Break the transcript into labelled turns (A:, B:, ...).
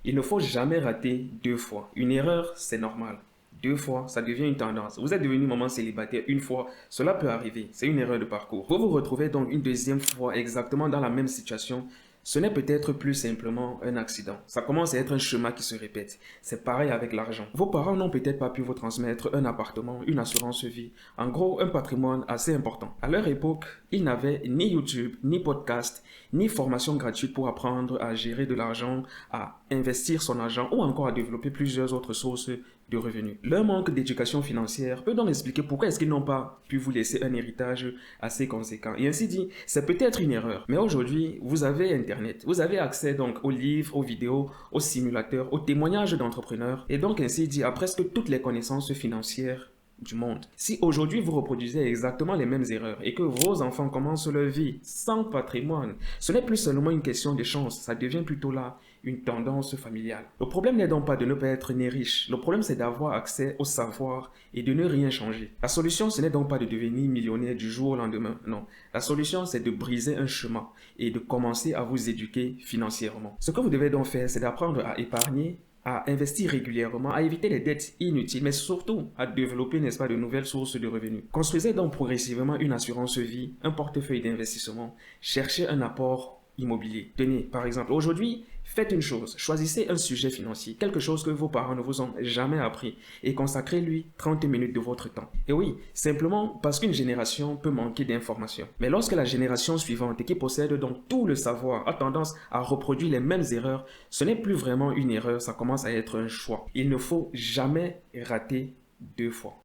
A: Il ne faut jamais rater deux fois. Une erreur, c'est normal. Deux fois, ça devient une tendance. Vous êtes devenu maman célibataire une fois, cela peut arriver. C'est une erreur de parcours. Vous vous retrouvez donc une deuxième fois exactement dans la même situation. Ce n'est peut-être plus simplement un accident. Ça commence à être un schéma qui se répète. C'est pareil avec l'argent. Vos parents n'ont peut-être pas pu vous transmettre un appartement, une assurance vie, en gros un patrimoine assez important. À leur époque, ils n'avaient ni YouTube, ni podcast, ni formation gratuite pour apprendre à gérer de l'argent, à investir son argent ou encore à développer plusieurs autres sources de revenus. Leur manque d'éducation financière peut donc expliquer pourquoi est-ce qu'ils n'ont pas pu vous laisser un héritage assez conséquent. Et ainsi dit, c'est peut-être une erreur. Mais aujourd'hui, vous avez Internet. Vous avez accès donc aux livres, aux vidéos, aux simulateurs, aux témoignages d'entrepreneurs. Et donc ainsi dit, à presque toutes les connaissances financières du monde. Si aujourd'hui vous reproduisez exactement les mêmes erreurs et que vos enfants commencent leur vie sans patrimoine, ce n'est plus seulement une question de chance, ça devient plutôt là une tendance familiale. Le problème n'est donc pas de ne pas être né riche, le problème c'est d'avoir accès au savoir et de ne rien changer. La solution ce n'est donc pas de devenir millionnaire du jour au lendemain, non. La solution c'est de briser un chemin et de commencer à vous éduquer financièrement. Ce que vous devez donc faire c'est d'apprendre à épargner, à investir régulièrement, à éviter les dettes inutiles, mais surtout à développer, n'est-ce pas, de nouvelles sources de revenus. Construisez donc progressivement une assurance vie, un portefeuille d'investissement, cherchez un apport immobilier. Tenez, par exemple, aujourd'hui, faites une chose, choisissez un sujet financier, quelque chose que vos parents ne vous ont jamais appris et consacrez-lui 30 minutes de votre temps. Et oui, simplement parce qu'une génération peut manquer d'informations. Mais lorsque la génération suivante qui possède donc tout le savoir a tendance à reproduire les mêmes erreurs, ce n'est plus vraiment une erreur, ça commence à être un choix. Il ne faut jamais rater deux fois.